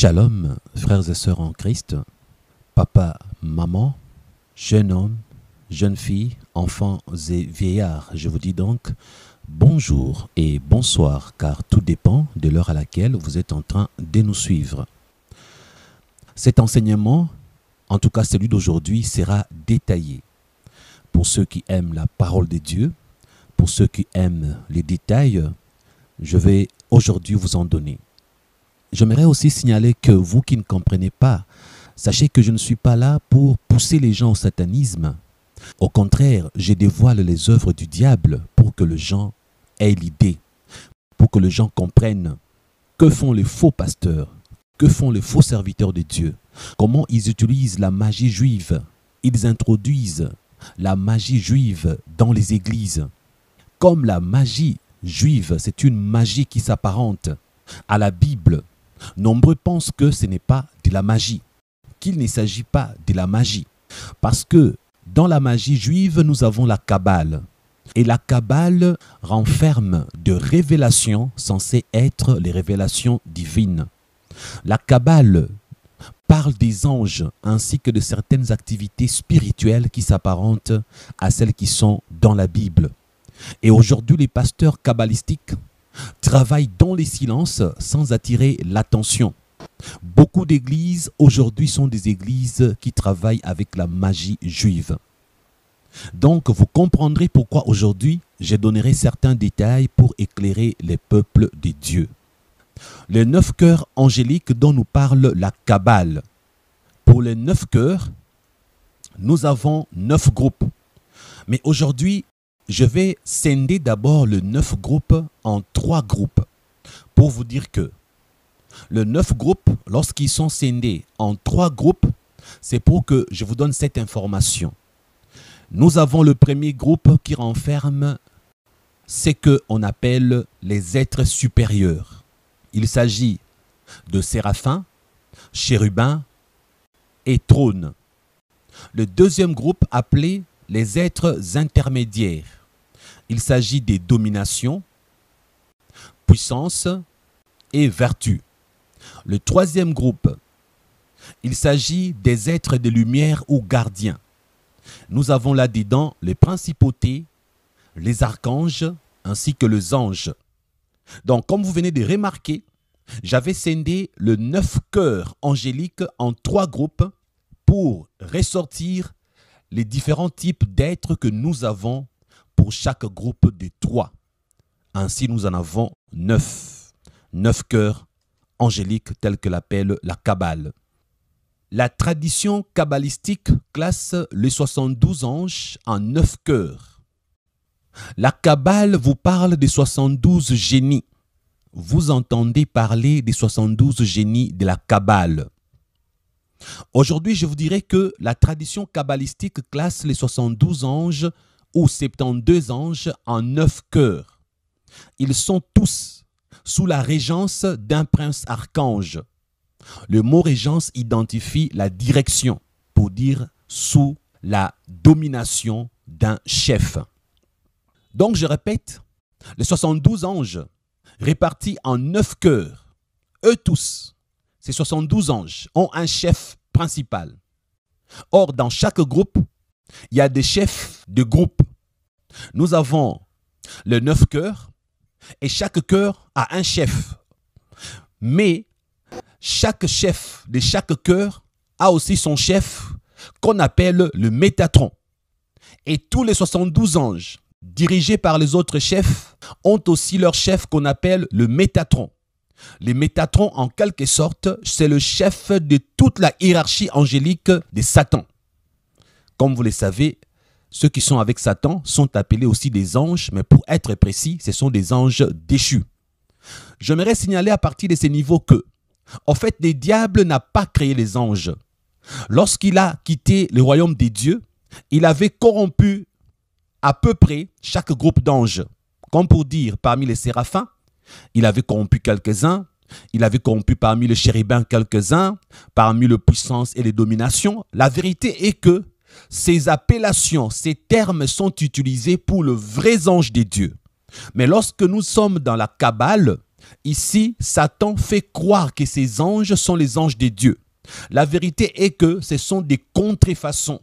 Shalom, frères et sœurs en Christ, papa, maman, jeune homme, jeune fille, enfants et vieillards. Je vous dis donc bonjour et bonsoir, car tout dépend de l'heure à laquelle vous êtes en train de nous suivre. Cet enseignement, en tout cas celui d'aujourd'hui, sera détaillé. Pour ceux qui aiment la parole de Dieu, pour ceux qui aiment les détails, je vais aujourd'hui vous en donner. J'aimerais aussi signaler que vous qui ne comprenez pas, sachez que je ne suis pas là pour pousser les gens au satanisme. Au contraire, je dévoile les œuvres du diable pour que les gens aient l'idée, pour que les gens comprennent que font les faux pasteurs, que font les faux serviteurs de Dieu, comment ils utilisent la magie juive. Ils introduisent la magie juive dans les églises. Comme la magie juive, c'est une magie qui s'apparente à la Bible. Nombreux pensent que ce n'est pas de la magie, qu'il ne s'agit pas de la magie. Parce que dans la magie juive, nous avons la Kabbale. Et la Kabbale renferme de révélations censées être les révélations divines. La Kabbale parle des anges ainsi que de certaines activités spirituelles qui s'apparentent à celles qui sont dans la Bible. Et aujourd'hui, les pasteurs kabbalistiques travaillent dans les silences sans attirer l'attention. Beaucoup d'églises aujourd'hui sont des églises qui travaillent avec la magie juive. Donc vous comprendrez pourquoi aujourd'hui je donnerai certains détails pour éclairer les peuples de Dieu. Les 9 cœurs angéliques dont nous parle la Kabbale. Pour les 9 cœurs, nous avons 9 groupes. Mais aujourd'hui, je vais scinder d'abord le 9 groupes en 3 groupes pour vous dire que le 9 groupes, lorsqu'ils sont scindés en 3 groupes, c'est pour que je vous donne cette information. Nous avons le premier groupe qui renferme ce qu'on appelle les êtres supérieurs. Il s'agit de séraphins, chérubins et trônes. Le deuxième groupe appelé les êtres intermédiaires. Il s'agit des dominations, puissances et vertus. Le troisième groupe, il s'agit des êtres de lumière ou gardiens. Nous avons là-dedans les principautés, les archanges ainsi que les anges. Donc, comme vous venez de remarquer, j'avais scindé le 9 cœurs angéliques en 3 groupes pour ressortir les différents types d'êtres que nous avons pour chaque groupe de 3. Ainsi, nous en avons 9. 9 cœurs angéliques tels que l'appelle la Kabbale. La tradition kabbalistique classe les 72 anges en 9 cœurs. La Kabbale vous parle des 72 génies. Vous entendez parler des 72 génies de la Kabbale. Aujourd'hui, je vous dirais que la tradition kabbalistique classe les 72 anges ou 72 anges en 9 cœurs. Ils sont tous sous la régence d'un prince archange. Le mot régence identifie la direction, pour dire sous la domination d'un chef. Donc je répète, les 72 anges répartis en 9 cœurs, eux tous, ces 72 anges ont un chef principal. Or, dans chaque groupe, il y a des chefs de groupe. Nous avons le 9 cœurs et chaque cœur a un chef. Mais chaque chef de chaque cœur a aussi son chef qu'on appelle le Métatron. Et tous les 72 anges dirigés par les autres chefs ont aussi leur chef qu'on appelle le Métatron. Le Métatron, en quelque sorte, c'est le chef de toute la hiérarchie angélique de Satan. Comme vous le savez, ceux qui sont avec Satan sont appelés aussi des anges, mais pour être précis, ce sont des anges déchus. J'aimerais signaler à partir de ces niveaux que, en fait, le diable n'a pas créé les anges. Lorsqu'il a quitté le royaume des dieux, il avait corrompu à peu près chaque groupe d'anges. Comme pour dire, parmi les séraphins, il avait corrompu quelques-uns, il avait corrompu parmi les chérubins quelques-uns, parmi les puissances et les dominations. La vérité est que ces appellations, ces termes sont utilisés pour le vrai ange des dieux. Mais lorsque nous sommes dans la Kabbale, Ici, Satan fait croire que ces anges sont les anges de Dieu. La vérité est que ce sont des contrefaçons.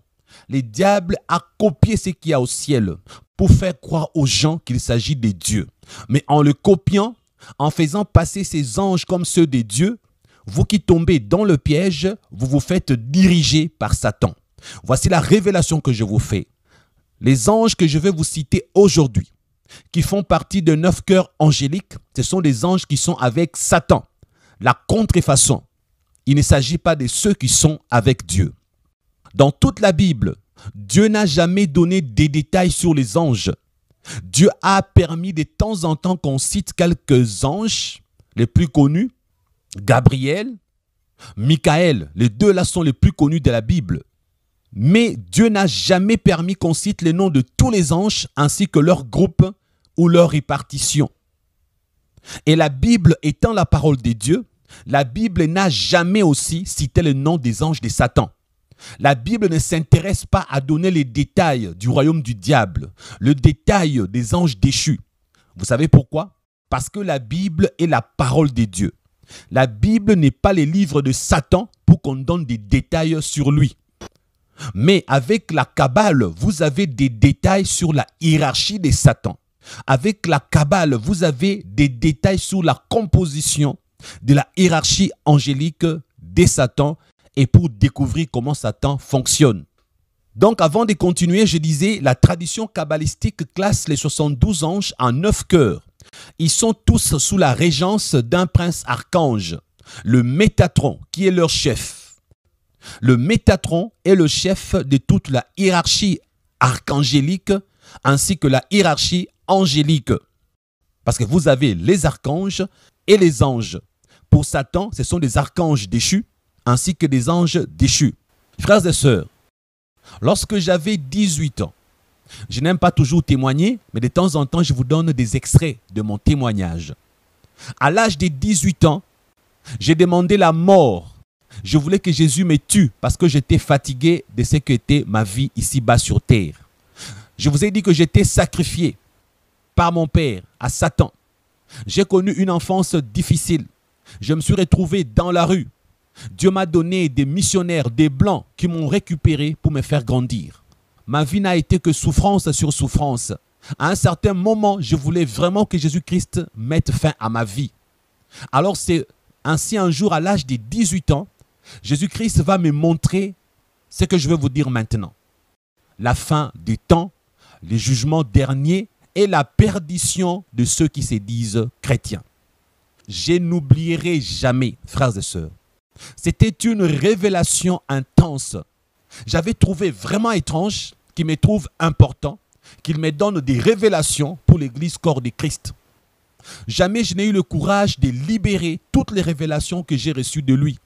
Le diable a copié ce qu'il y a au ciel pour faire croire aux gens qu'il s'agit de Dieu. Mais en le copiant, en faisant passer ces anges comme ceux de Dieu, vous qui tombez dans le piège, vous vous faites diriger par Satan. Voici la révélation que je vous fais. Les anges que je vais vous citer aujourd'hui, qui font partie de 9 cœurs angéliques, ce sont des anges qui sont avec Satan. La contrefaçon. Il ne s'agit pas de ceux qui sont avec Dieu. Dans toute la Bible, Dieu n'a jamais donné des détails sur les anges. Dieu a permis de temps en temps qu'on cite quelques anges, les plus connus, Gabriel, Michael, les deux là sont les plus connus de la Bible. Mais Dieu n'a jamais permis qu'on cite les noms de tous les anges ainsi que leur groupe ou leur répartition. Et la Bible étant la parole de Dieu, la Bible n'a jamais aussi cité le nom des anges de Satan. La Bible ne s'intéresse pas à donner les détails du royaume du diable, le détail des anges déchus. Vous savez pourquoi? Parce que la Bible est la parole de Dieu. La Bible n'est pas les livres de Satan pour qu'on donne des détails sur lui. Mais avec la Kabbale, vous avez des détails sur la hiérarchie de Satan. Avec la Kabbale, vous avez des détails sur la composition de la hiérarchie angélique de Satan et pour découvrir comment Satan fonctionne. Donc avant de continuer, je disais, la tradition kabbalistique classe les 72 anges en 9 cœurs. Ils sont tous sous la régence d'un prince archange, le Métatron, qui est leur chef. Le Métatron est le chef de toute la hiérarchie archangélique ainsi que la hiérarchie angélique. Parce que vous avez les archanges et les anges. Pour Satan, ce sont des archanges déchus ainsi que des anges déchus. Frères et sœurs, lorsque j'avais 18 ans, je n'aime pas toujours témoigner, mais de temps en temps, je vous donne des extraits de mon témoignage. À l'âge de 18 ans, j'ai demandé la mort. Je voulais que Jésus me tue parce que j'étais fatigué de ce qu'était ma vie ici-bas sur terre. Je vous ai dit que j'étais sacrifié par mon père à Satan. J'ai connu une enfance difficile. Je me suis retrouvé dans la rue. Dieu m'a donné des missionnaires, des blancs qui m'ont récupéré pour me faire grandir. Ma vie n'a été que souffrance sur souffrance. À un certain moment, je voulais vraiment que Jésus-Christ mette fin à ma vie. Alors c'est ainsi un jour, à l'âge de 18 ans, Jésus-Christ va me montrer ce que je vais vous dire maintenant. La fin des temps, les jugements derniers et la perdition de ceux qui se disent chrétiens. Je n'oublierai jamais, frères et sœurs. C'était une révélation intense. J'avais trouvé vraiment étrange qu'il me trouve important, qu'il me donne des révélations pour l'église corps de Christ. Jamais je n'ai eu le courage de libérer toutes les révélations que j'ai reçues de lui.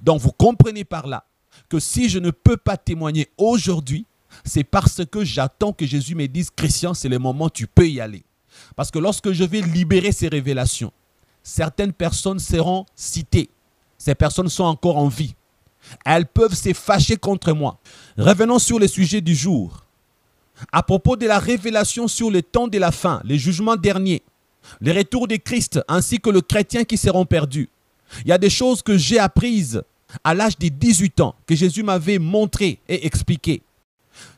Donc vous comprenez par là que si je ne peux pas témoigner aujourd'hui, c'est parce que j'attends que Jésus me dise « Christian, c'est le moment, tu peux y aller ». Parce que lorsque je vais libérer ces révélations, certaines personnes seront citées. Ces personnes sont encore en vie. Elles peuvent se fâcher contre moi. Revenons sur le sujet du jour. À propos de la révélation sur le temps de la fin, les jugements derniers, le retour de Christ ainsi que le chrétien qui seront perdus. Il y a des choses que j'ai apprises à l'âge de 18 ans, que Jésus m'avait montré et expliqué.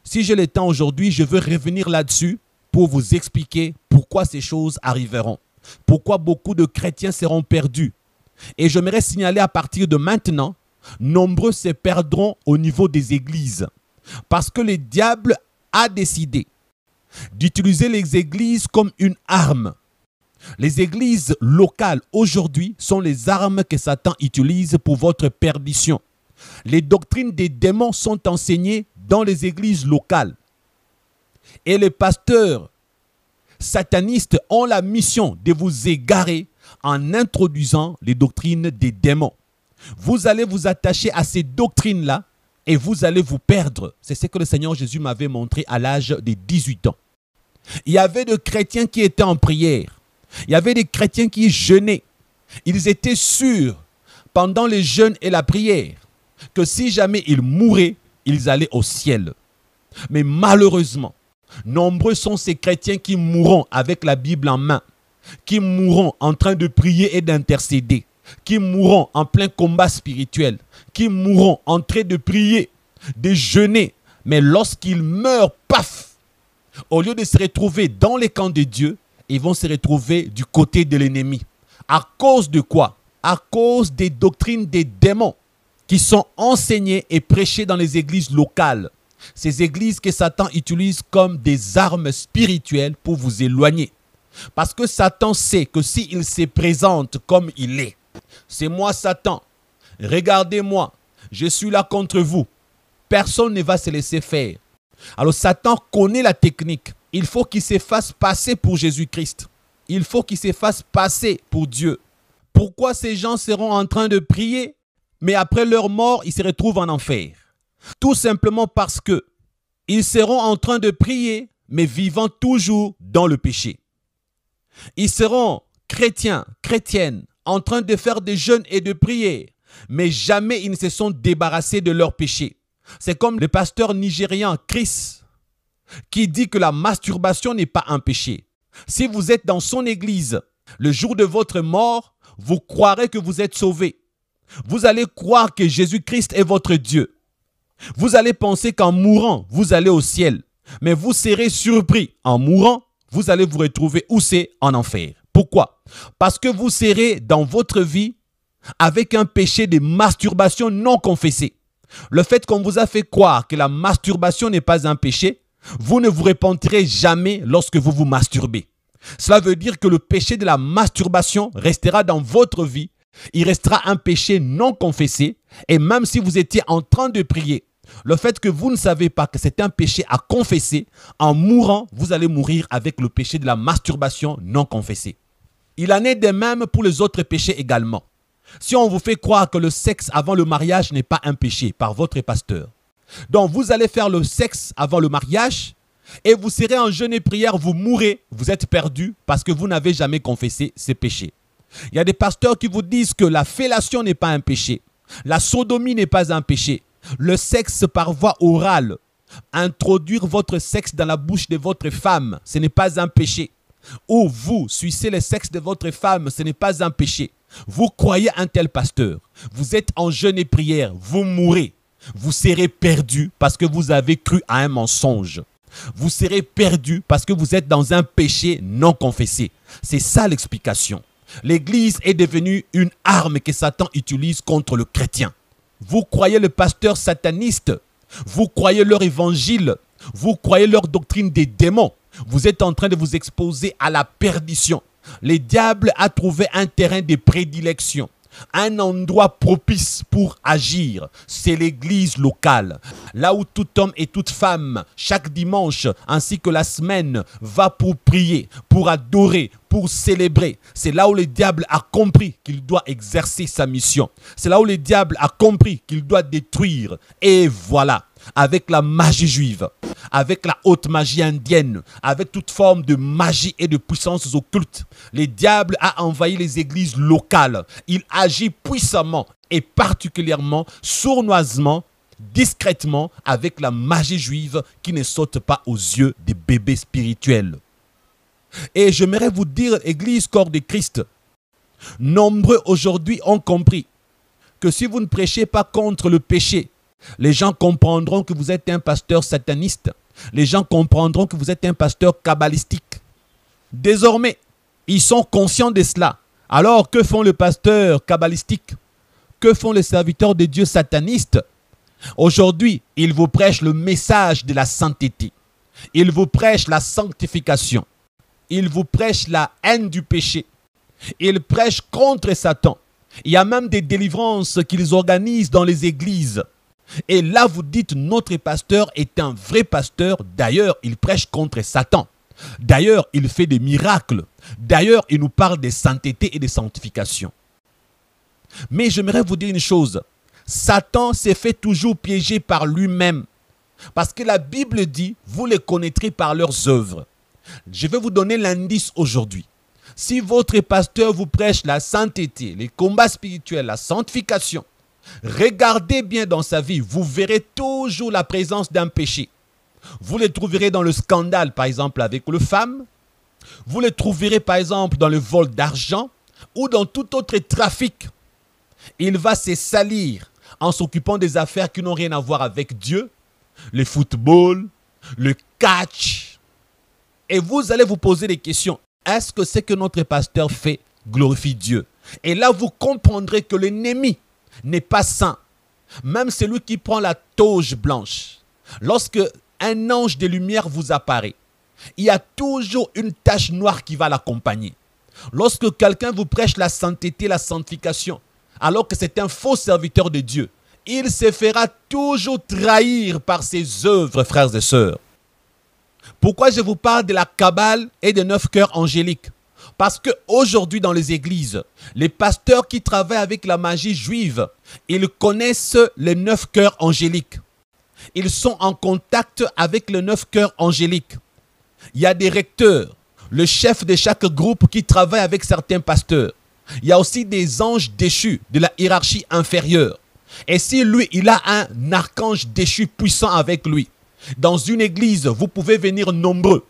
Si j'ai le temps aujourd'hui, je veux revenir là-dessus pour vous expliquer pourquoi ces choses arriveront. Pourquoi beaucoup de chrétiens seront perdus. Et j'aimerais signaler à partir de maintenant, nombreux se perdront au niveau des églises. Parce que le diable a décidé d'utiliser les églises comme une arme. Les églises locales aujourd'hui sont les armes que Satan utilise pour votre perdition. Les doctrines des démons sont enseignées dans les églises locales. Et les pasteurs satanistes ont la mission de vous égarer en introduisant les doctrines des démons. Vous allez vous attacher à ces doctrines-là et vous allez vous perdre. C'est ce que le Seigneur Jésus m'avait montré à l'âge de 18 ans. Il y avait des chrétiens qui étaient en prière. Il y avait des chrétiens qui jeûnaient. Ils étaient sûrs, pendant les jeûnes et la prière, que si jamais ils mouraient, ils allaient au ciel. Mais malheureusement, nombreux sont ces chrétiens qui mourront avec la Bible en main. qui mourront en train de prier et d'intercéder, qui mourront en plein combat spirituel, qui mourront en train de prier, de jeûner, mais lorsqu'ils meurent, paf, au lieu de se retrouver dans les camps de Dieu, ils vont se retrouver du côté de l'ennemi. À cause de quoi? À cause des doctrines des démons qui sont enseignées et prêchées dans les églises locales. Ces églises que Satan utilise comme des armes spirituelles pour vous éloigner. Parce que Satan sait que s'il se présente comme il est, c'est moi Satan, regardez-moi, je suis là contre vous. Personne ne va se laisser faire. Alors Satan connaît la technique. Il faut qu'il se fasse passer pour Jésus-Christ. Il faut qu'il se fasse passer pour Dieu. Pourquoi ces gens seront en train de prier, mais après leur mort, ils se retrouvent en enfer? Tout simplement parce que ils seront en train de prier, mais vivant toujours dans le péché. Ils seront chrétiens, chrétiennes, en train de faire des jeûnes et de prier, mais jamais ils ne se sont débarrassés de leur péché. C'est comme le pasteur nigérian Chris qui dit que la masturbation n'est pas un péché. Si vous êtes dans son église, le jour de votre mort, vous croirez que vous êtes sauvés. Vous allez croire que Jésus-Christ est votre Dieu. Vous allez penser qu'en mourant, vous allez au ciel. Mais vous serez surpris. En mourant, vous allez vous retrouver où c'est? En enfer. Pourquoi? Parce que vous serez dans votre vie avec un péché de masturbation non confessé. Le fait qu'on vous a fait croire que la masturbation n'est pas un péché, vous ne vous repentirez jamais lorsque vous vous masturbez. Cela veut dire que le péché de la masturbation restera dans votre vie. Il restera un péché non confessé. Et même si vous étiez en train de prier, le fait que vous ne savez pas que c'est un péché à confesser, en mourant, vous allez mourir avec le péché de la masturbation non confessée. Il en est de même pour les autres péchés également. Si on vous fait croire que le sexe avant le mariage n'est pas un péché par votre pasteur, donc vous allez faire le sexe avant le mariage et vous serez en jeûne et prière, vous mourrez, vous êtes perdu parce que vous n'avez jamais confessé ces péchés. Il y a des pasteurs qui vous disent que la fellation n'est pas un péché, la sodomie n'est pas un péché, le sexe par voie orale, introduire votre sexe dans la bouche de votre femme, ce n'est pas un péché. Ou vous sucez le sexe de votre femme, ce n'est pas un péché. Vous croyez un tel pasteur, vous êtes en jeûne et prière, vous mourrez. Vous serez perdu parce que vous avez cru à un mensonge. Vous serez perdu parce que vous êtes dans un péché non confessé. C'est ça l'explication. L'église est devenue une arme que Satan utilise contre le chrétien. Vous croyez le pasteur sataniste, vous croyez leur évangile, vous croyez leur doctrine des démons. Vous êtes en train de vous exposer à la perdition. Le diable a trouvé un terrain de prédilection, un endroit propice pour agir. C'est l'église locale, là où tout homme et toute femme, chaque dimanche ainsi que la semaine, va pour prier, pour adorer, pour célébrer. C'est là où le diable a compris qu'il doit exercer sa mission. C'est là où le diable a compris qu'il doit détruire. Et voilà, avec la magie juive, avec la haute magie indienne, avec toute forme de magie et de puissances occultes, le diable a envahi les églises locales. Il agit puissamment et particulièrement sournoisement, discrètement, avec la magie juive qui ne saute pas aux yeux des bébés spirituels. Et j'aimerais vous dire, Église corps de Christ, nombreux aujourd'hui ont compris que si vous ne prêchez pas contre le péché, les gens comprendront que vous êtes un pasteur sataniste. Les gens comprendront que vous êtes un pasteur kabbalistique. Désormais, ils sont conscients de cela. Alors, que font les pasteurs kabbalistiques? Que font les serviteurs de Dieu satanistes? Aujourd'hui, ils vous prêchent le message de la sainteté. Ils vous prêchent la sanctification. Ils vous prêchent la haine du péché. Ils prêchent contre Satan. Il y a même des délivrances qu'ils organisent dans les églises. Et là, vous dites, notre pasteur est un vrai pasteur. D'ailleurs, il prêche contre Satan. D'ailleurs, il fait des miracles. D'ailleurs, il nous parle de sainteté et de sanctification. Mais j'aimerais vous dire une chose. Satan s'est fait toujours piéger par lui-même. Parce que la Bible dit, vous les connaîtrez par leurs œuvres. Je vais vous donner l'indice aujourd'hui. Si votre pasteur vous prêche la sainteté, les combats spirituels, la sanctification, regardez bien dans sa vie, vous verrez toujours la présence d'un péché. Vous le trouverez dans le scandale, par exemple, avec les femmes. Vous le trouverez par exemple dans le vol d'argent ou dans tout autre trafic. Il va se salir en s'occupant des affaires qui n'ont rien à voir avec Dieu, le football, le catch. Et vous allez vous poser des questions. Est-ce que ce que notre pasteur fait glorifie Dieu? Et là, vous comprendrez que l'ennemi n'est pas saint. Même celui qui prend la toge blanche. Lorsque un ange de lumière vous apparaît, il y a toujours une tache noire qui va l'accompagner. Lorsque quelqu'un vous prêche la sainteté, la sanctification, alors que c'est un faux serviteur de Dieu, il se fera toujours trahir par ses œuvres, frères et sœurs. Pourquoi je vous parle de la Kabbale et des 9 cœurs angéliques? Parce qu'aujourd'hui dans les églises, les pasteurs qui travaillent avec la magie juive, ils connaissent les 9 cœurs angéliques. Ils sont en contact avec les 9 cœurs angéliques. Il y a des recteurs, le chef de chaque groupe qui travaille avec certains pasteurs. Il y a aussi des anges déchus de la hiérarchie inférieure. Et si lui, il a un archange déchu puissant avec lui, dans une église, vous pouvez venir nombreux.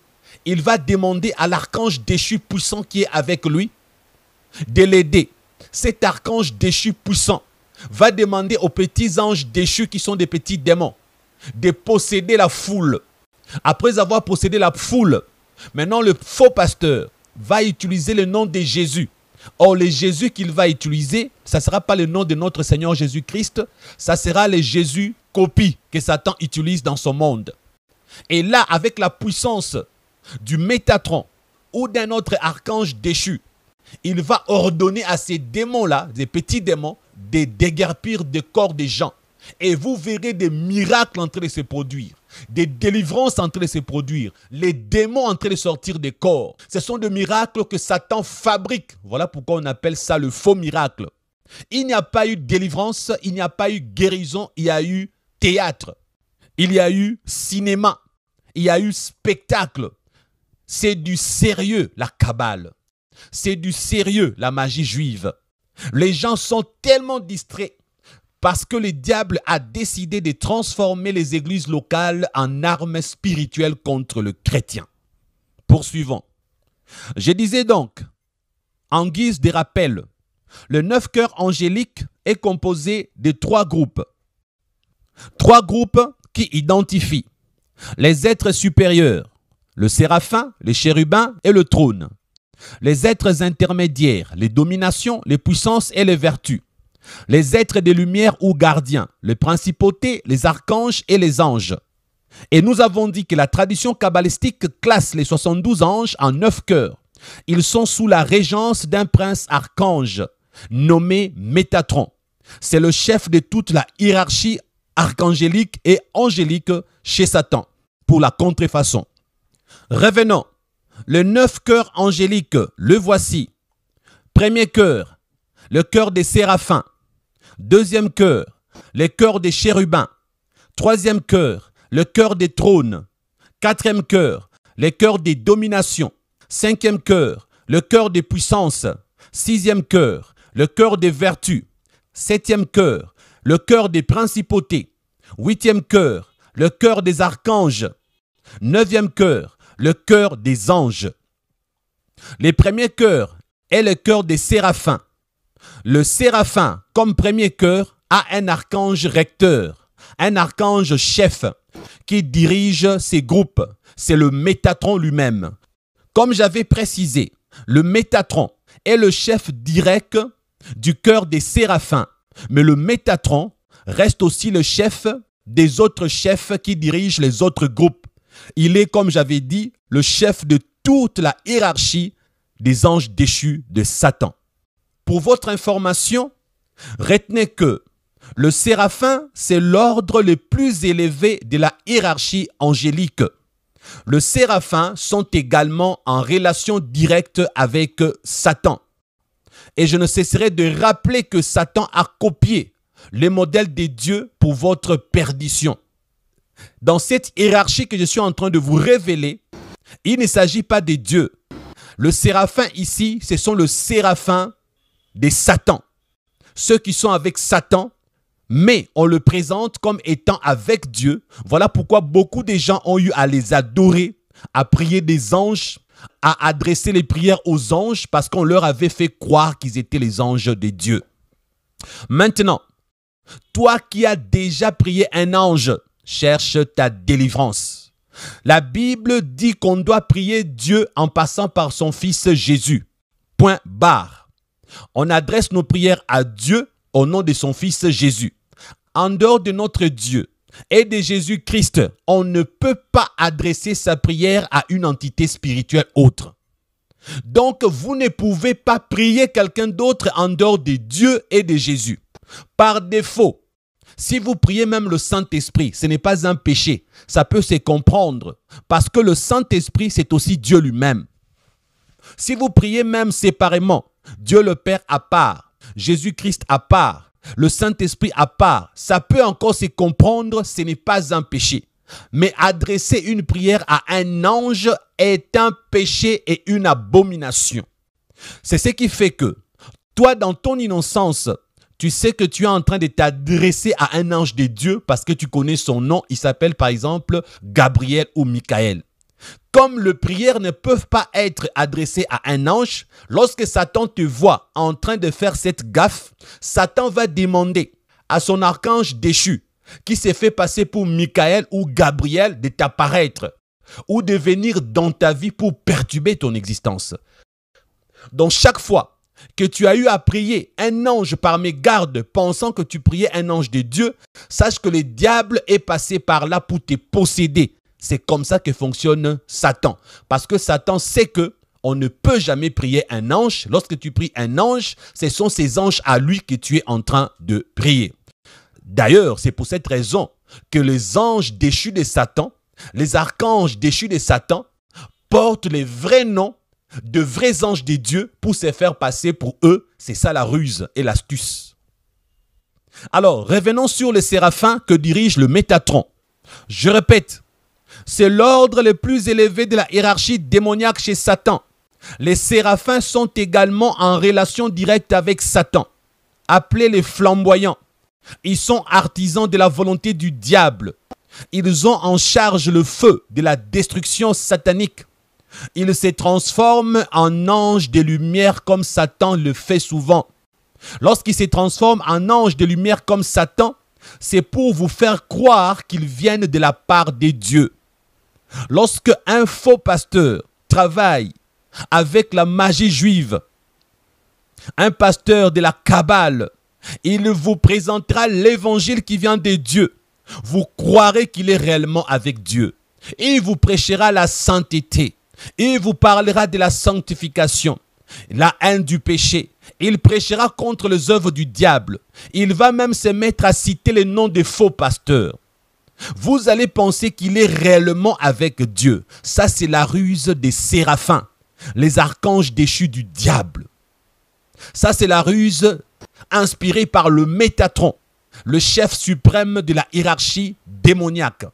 Il va demander à l'archange déchu puissant qui est avec lui de l'aider. Cet archange déchu puissant va demander aux petits anges déchus qui sont des petits démons de posséder la foule. Après avoir possédé la foule, maintenant le faux pasteur va utiliser le nom de Jésus. Or, le Jésus qu'il va utiliser, ça ne sera pas le nom de notre Seigneur Jésus-Christ, ça sera le Jésus copie que Satan utilise dans son monde. Et là, avec la puissance du Métatron ou d'un autre archange déchu, il va ordonner à ces démons-là, des petits démons, de déguerpir des corps des gens. Et vous verrez des miracles en train de se produire, des délivrances en train de se produire, les démons en train de sortir des corps. Ce sont des miracles que Satan fabrique. Voilà pourquoi on appelle ça le faux miracle. Il n'y a pas eu délivrance, il n'y a pas eu guérison, il y a eu théâtre, il y a eu cinéma, il y a eu spectacle. C'est du sérieux la Kabbale. C'est du sérieux la magie juive. Les gens sont tellement distraits parce que le diable a décidé de transformer les églises locales en armes spirituelles contre le chrétien. Poursuivons. Je disais donc, en guise de rappel, le 9 cœurs angélique est composé de 3 groupes. 3 groupes qui identifient les êtres supérieurs, le séraphin, les chérubins et le trône. Les êtres intermédiaires, les dominations, les puissances et les vertus. Les êtres des lumières ou gardiens, les principautés, les archanges et les anges. Et nous avons dit que la tradition kabbalistique classe les 72 anges en 9 cœurs. Ils sont sous la régence d'un prince archange nommé Métatron. C'est le chef de toute la hiérarchie archangélique et angélique chez Satan, pour la contrefaçon. Revenons. Le 9 cœurs angélique, le voici. Premier cœur, le cœur des séraphins. Deuxième cœur, le cœur des chérubins. Troisième cœur, le cœur des trônes. Quatrième cœur, le cœur des dominations. Cinquième cœur, le cœur des puissances. Sixième cœur, le cœur des vertus. Septième cœur, le cœur des principautés. Huitième cœur, le cœur des archanges. Neuvième cœur, le cœur des anges. Le premier cœur est le cœur des séraphins. Le séraphin, comme premier cœur, a un archange recteur, un archange chef qui dirige ses groupes. C'est le Métatron lui-même. Comme j'avais précisé, le Métatron est le chef direct du cœur des séraphins. Mais le Métatron reste aussi le chef des autres chefs qui dirigent les autres groupes. Il est, comme j'avais dit, le chef de toute la hiérarchie des anges déchus de Satan. Pour votre information, retenez que le séraphin, c'est l'ordre le plus élevé de la hiérarchie angélique. Les séraphins sont également en relation directe avec Satan. Et je ne cesserai de rappeler que Satan a copié les modèles des dieux pour votre perdition. Dans cette hiérarchie que je suis en train de vous révéler, il ne s'agit pas des dieux. Le séraphin ici, ce sont les séraphins des Satan. Ceux qui sont avec Satan, mais on le présente comme étant avec Dieu. Voilà pourquoi beaucoup de gens ont eu à les adorer, à prier des anges, à adresser les prières aux anges parce qu'on leur avait fait croire qu'ils étaient les anges de Dieu. Maintenant, toi qui as déjà prié un ange, cherche ta délivrance. La Bible dit qu'on doit prier Dieu en passant par son Fils Jésus. Point barre. On adresse nos prières à Dieu au nom de son Fils Jésus. En dehors de notre Dieu et de Jésus-Christ, on ne peut pas adresser sa prière à une entité spirituelle autre. Donc, vous ne pouvez pas prier quelqu'un d'autre en dehors de Dieu et de Jésus. Par défaut, si vous priez même le Saint-Esprit, ce n'est pas un péché. Ça peut se comprendre parce que le Saint-Esprit, c'est aussi Dieu lui-même. Si vous priez même séparément, Dieu le Père à part, Jésus-Christ à part, le Saint-Esprit à part, ça peut encore se comprendre, ce n'est pas un péché. Mais adresser une prière à un ange est un péché et une abomination. C'est ce qui fait que toi, dans ton innocence, tu sais que tu es en train de t'adresser à un ange de Dieu parce que tu connais son nom. Il s'appelle par exemple Gabriel ou Michael. Comme les prières ne peuvent pas être adressées à un ange, lorsque Satan te voit en train de faire cette gaffe, Satan va demander à son archange déchu, qui s'est fait passer pour Michael ou Gabriel, de t'apparaître ou de venir dans ta vie pour perturber ton existence. Donc chaque fois que tu as eu à prier un ange par mégarde pensant que tu priais un ange de Dieu, sache que le diable est passé par là pour te posséder. C'est comme ça que fonctionne Satan. Parce que Satan sait que on ne peut jamais prier un ange. Lorsque tu pries un ange, ce sont ces anges à lui que tu es en train de prier. D'ailleurs, c'est pour cette raison que les anges déchus de Satan, les archanges déchus de Satan, portent les vrais noms de vrais anges de Dieu pour se faire passer pour eux. C'est ça la ruse et l'astuce. Alors, revenons sur les séraphins que dirige le Métatron. Je répète, c'est l'ordre le plus élevé de la hiérarchie démoniaque chez Satan. Les séraphins sont également en relation directe avec Satan, appelés les flamboyants. Ils sont artisans de la volonté du diable. Ils ont en charge le feu de la destruction satanique. Ils se transforment en anges de lumière comme Satan le fait souvent. Lorsqu'ils se transforment en anges de lumière comme Satan, c'est pour vous faire croire qu'ils viennent de la part de Dieu. Lorsque un faux pasteur travaille avec la magie juive, un pasteur de la Kabbale, il vous présentera l'évangile qui vient de Dieu. Vous croirez qu'il est réellement avec Dieu. Il vous prêchera la sainteté. Il vous parlera de la sanctification, la haine du péché. Il prêchera contre les œuvres du diable. Il va même se mettre à citer les noms des faux pasteurs. Vous allez penser qu'il est réellement avec Dieu. Ça, c'est la ruse des séraphins, les archanges déchus du diable. Ça, c'est la ruse inspirée par le Métatron, le chef suprême de la hiérarchie démoniaque.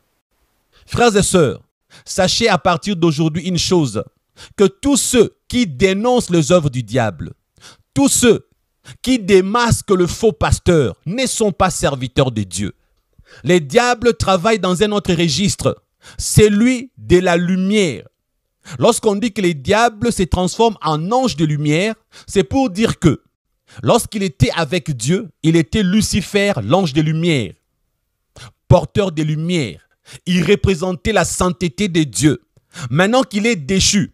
Frères et sœurs, sachez à partir d'aujourd'hui une chose, que tous ceux qui dénoncent les œuvres du diable, tous ceux qui démasquent le faux pasteur ne sont pas serviteurs de Dieu. Les diables travaillent dans un autre registre, celui de la lumière. Lorsqu'on dit que les diables se transforment en anges de lumière, c'est pour dire que lorsqu'il était avec Dieu, il était Lucifer, l'ange de lumière, porteur de lumière. Il représentait la sainteté de Dieu. Maintenant qu'il est déchu,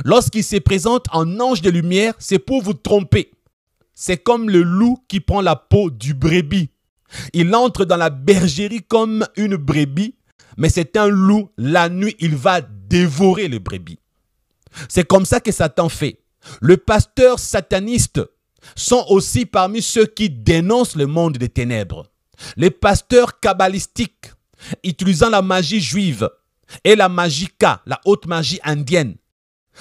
lorsqu'il se présente en ange de lumière, c'est pour vous tromper. C'est comme le loup qui prend la peau du brebis. Il entre dans la bergerie comme une brebis, mais c'est un loup. La nuit, il va dévorer le brebis. C'est comme ça que Satan fait. Les pasteurs satanistes sont aussi parmi ceux qui dénoncent le monde des ténèbres. Les pasteurs kabbalistiques, utilisant la magie juive et la magie Ka, la haute magie indienne,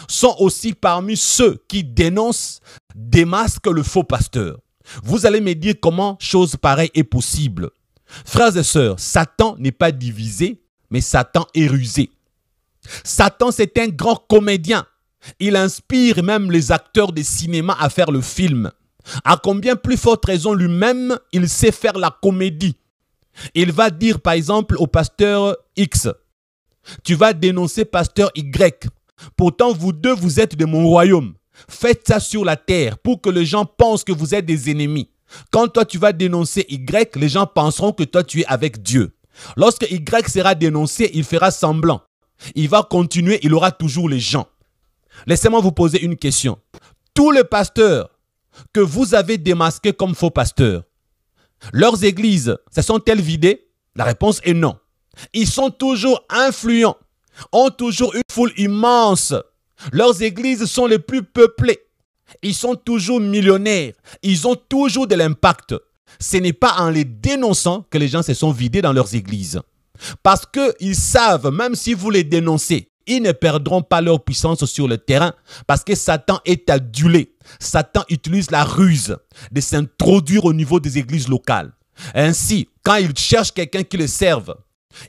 sont aussi parmi ceux qui dénoncent, démasquent le faux pasteur. Vous allez me dire comment chose pareille est possible. Frères et sœurs, Satan n'est pas divisé, mais Satan est rusé. Satan, c'est un grand comédien. Il inspire même les acteurs de cinéma à faire le film. À combien plus forte raison lui-même, il sait faire la comédie. Il va dire par exemple au pasteur X, tu vas dénoncer pasteur Y. Pourtant, vous deux, vous êtes de mon royaume. Faites ça sur la terre pour que les gens pensent que vous êtes des ennemis. Quand toi, tu vas dénoncer Y, les gens penseront que toi, tu es avec Dieu. Lorsque Y sera dénoncé, il fera semblant. Il va continuer, il aura toujours les gens. Laissez-moi vous poser une question. Tous les pasteurs que vous avez démasqués comme faux pasteurs, leurs églises, se sont-elles vidées? La réponse est non. Ils sont toujours influents, ont toujours une foule immense. Leurs églises sont les plus peuplées. Ils sont toujours millionnaires. Ils ont toujours de l'impact. Ce n'est pas en les dénonçant que les gens se sont vidés dans leurs églises. Parce qu'ils savent, même si vous les dénoncez, ils ne perdront pas leur puissance sur le terrain parce que Satan est adulé. Satan utilise la ruse de s'introduire au niveau des églises locales. Ainsi, quand il cherche quelqu'un qui le serve,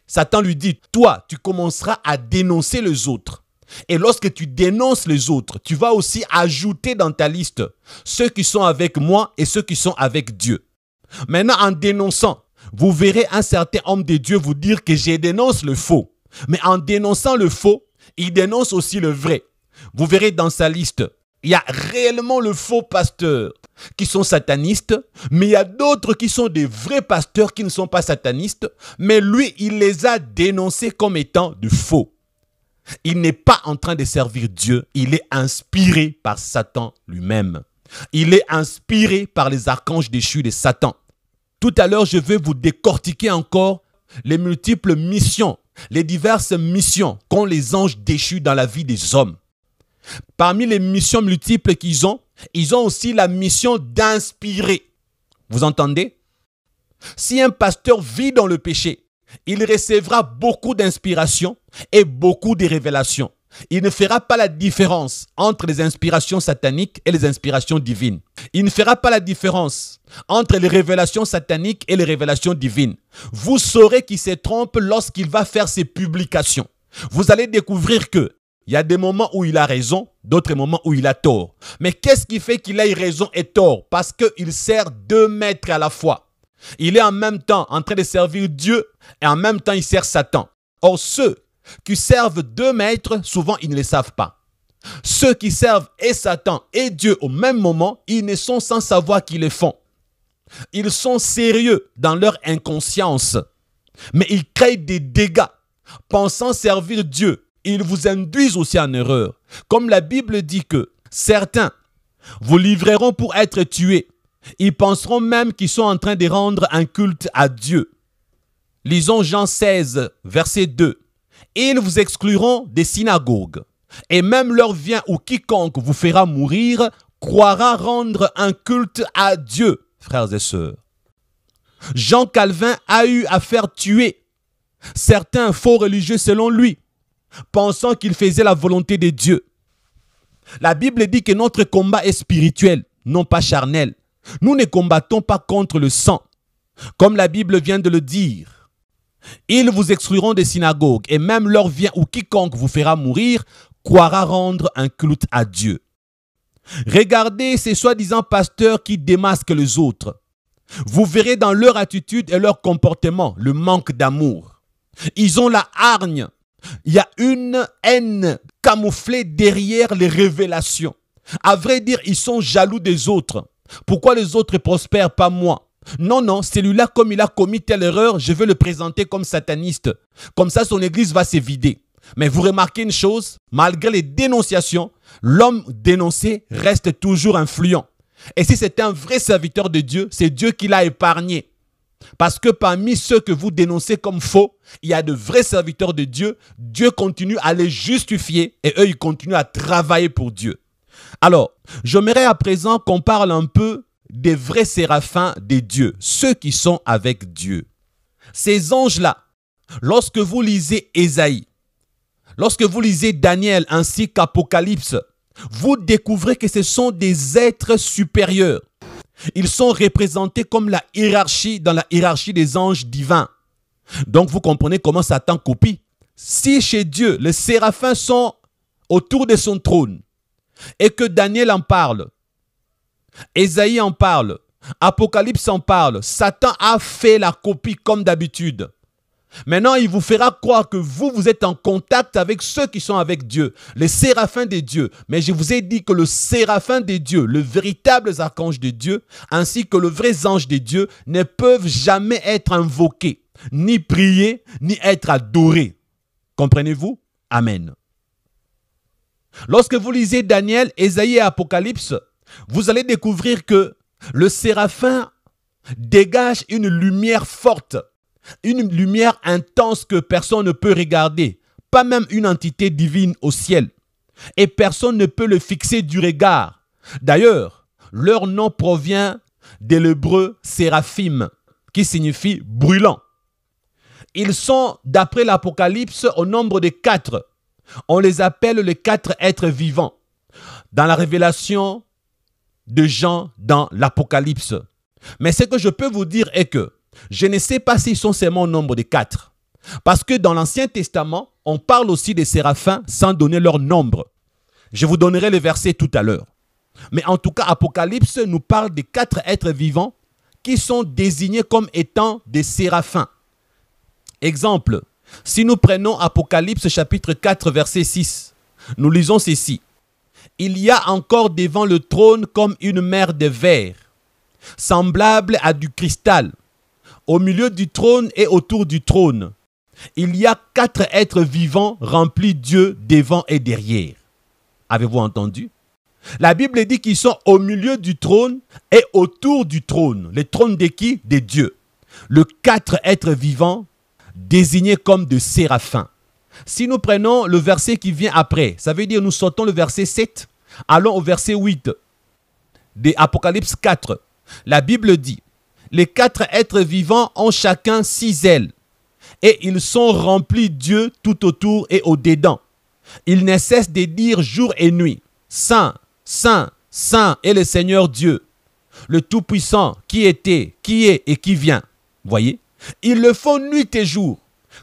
Satan lui dit, toi, tu commenceras à dénoncer les autres. Et lorsque tu dénonces les autres, tu vas aussi ajouter dans ta liste ceux qui sont avec moi et ceux qui sont avec Dieu. Maintenant, en dénonçant, vous verrez un certain homme de Dieu vous dire que je dénonce le faux. Mais en dénonçant le faux, il dénonce aussi le vrai. Vous verrez dans sa liste, il y a réellement le faux pasteur qui sont satanistes, mais il y a d'autres qui sont des vrais pasteurs qui ne sont pas satanistes, mais lui, il les a dénoncés comme étant de faux. Il n'est pas en train de servir Dieu, il est inspiré par Satan lui-même. Il est inspiré par les archanges déchus de Satan. Tout à l'heure, je vais vous décortiquer encore les multiples missions, les diverses missions qu'ont les anges déchus dans la vie des hommes. Parmi les missions multiples qu'ils ont aussi la mission d'inspirer. Vous entendez? Si un pasteur vit dans le péché, il recevra beaucoup d'inspiration et beaucoup de révélations. Il ne fera pas la différence entre les inspirations sataniques et les inspirations divines. Il ne fera pas la différence entre les révélations sataniques et les révélations divines. Vous saurez qu'il se trompe lorsqu'il va faire ses publications. Vous allez découvrir que il y a des moments où il a raison, d'autres moments où il a tort. Mais qu'est-ce qui fait qu'il ait raison et tort? Parce qu'il sert deux maîtres à la fois. Il est en même temps en train de servir Dieu et en même temps il sert Satan. Or, ceux qui servent deux maîtres, souvent ils ne le savent pas. Ceux qui servent et Satan et Dieu au même moment, ils ne sont sans savoir qu'ils le font. Ils sont sérieux dans leur inconscience, mais ils créent des dégâts. Pensant servir Dieu, ils vous induisent aussi en erreur. Comme la Bible dit que certains vous livreront pour être tués. Ils penseront même qu'ils sont en train de rendre un culte à Dieu. Lisons Jean 16, verset 2. Ils vous excluront des synagogues. Et même leur vient où quiconque vous fera mourir croira rendre un culte à Dieu, frères et sœurs. Jean Calvin a eu à faire tuer certains faux religieux selon lui, pensant qu'il faisait la volonté de Dieu. La Bible dit que notre combat est spirituel, non pas charnel. Nous ne combattons pas contre le sang, comme la Bible vient de le dire. Ils vous excluront des synagogues, et même leur vient où quiconque vous fera mourir croira rendre un culte à Dieu. Regardez ces soi-disant pasteurs qui démasquent les autres. Vous verrez dans leur attitude et leur comportement le manque d'amour. Ils ont la hargne. Il y a une haine camouflée derrière les révélations. À vrai dire, ils sont jaloux des autres. Pourquoi les autres ne prospèrent pas moi? Non, celui-là, comme il a commis telle erreur, je vais le présenter comme sataniste. Comme ça, son église va se vider. Mais vous remarquez une chose, malgré les dénonciations, l'homme dénoncé reste toujours influent. Et si c'est un vrai serviteur de Dieu, c'est Dieu qui l'a épargné. Parce que parmi ceux que vous dénoncez comme faux, il y a de vrais serviteurs de Dieu. Dieu continue à les justifier et eux, ils continuent à travailler pour Dieu. Alors, j'aimerais à présent qu'on parle un peu des vrais séraphins de Dieu, ceux qui sont avec Dieu. Ces anges-là, lorsque vous lisez Ésaïe, lorsque vous lisez Daniel ainsi qu'Apocalypse, vous découvrez que ce sont des êtres supérieurs. Ils sont représentés comme la hiérarchie dans la hiérarchie des anges divins. Donc vous comprenez comment Satan copie. Si chez Dieu, les séraphins sont autour de son trône et que Daniel en parle, Ésaïe en parle, Apocalypse en parle, Satan a fait la copie comme d'habitude. Maintenant, il vous fera croire que vous êtes en contact avec ceux qui sont avec Dieu, les séraphins de Dieu. Mais je vous ai dit que le séraphin de Dieu, le véritable archange de Dieu, ainsi que le vrai ange de Dieu, ne peuvent jamais être invoqués, ni priés, ni être adorés. Comprenez-vous? Amen. Lorsque vous lisez Daniel, Ésaïe et Apocalypse, vous allez découvrir que le séraphin dégage une lumière forte, une lumière intense que personne ne peut regarder, pas même une entité divine au ciel. Et personne ne peut le fixer du regard. D'ailleurs, leur nom provient de l'hébreu séraphim, qui signifie brûlant. Ils sont, d'après l'Apocalypse, au nombre de 4. On les appelle les 4 êtres vivants. Dans la révélation de Jean, dans l'Apocalypse. Mais ce que je peux vous dire est que je ne sais pas s'ils sont seulement au nombre de 4. Parce que dans l'Ancien Testament, on parle aussi des séraphins sans donner leur nombre. Je vous donnerai les versets tout à l'heure. Mais en tout cas, Apocalypse nous parle des 4 êtres vivants qui sont désignés comme étant des séraphins. Exemple, si nous prenons Apocalypse chapitre 4 verset 6, nous lisons ceci. Il y a encore devant le trône comme une mer de verre, semblable à du cristal. Au milieu du trône et autour du trône, il y a 4 êtres vivants remplis Dieu devant et derrière. Avez-vous entendu? La Bible dit qu'ils sont au milieu du trône et autour du trône. Le trône de qui? De Dieu. Les 4 êtres vivants désignés comme de séraphins. Si nous prenons le verset qui vient après, ça veut dire nous sortons le verset 7, allons au verset 8 de Apocalypse 4. La Bible dit, les 4 êtres vivants ont chacun 6 ailes et ils sont remplis Dieu tout autour et au-dedans. Ils ne cessent de dire jour et nuit, Saint, Saint, Saint est le Seigneur Dieu, le Tout-Puissant qui était, qui est et qui vient. Voyez, ils le font nuit et jour,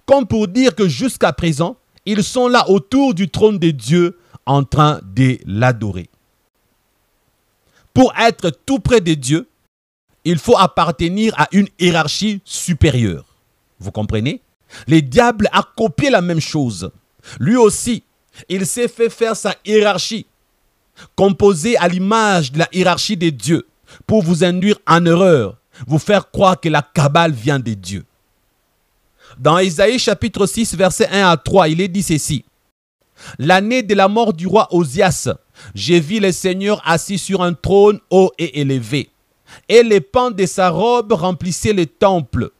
comme pour dire que jusqu'à présent, ils sont là autour du trône de Dieu en train de l'adorer. Pour être tout près de Dieu, il faut appartenir à une hiérarchie supérieure. Vous comprenez? Le diable a copié la même chose. Lui aussi, il s'est fait faire sa hiérarchie, composée à l'image de la hiérarchie de Dieu, pour vous induire en erreur, vous faire croire que la Kabbale vient de Dieu. Dans Ésaïe chapitre 6, verset 1 à 3, il est dit ceci. L'année de la mort du roi Osias, j'ai vu le Seigneur assis sur un trône haut et élevé, et les pans de sa robe remplissaient le temple.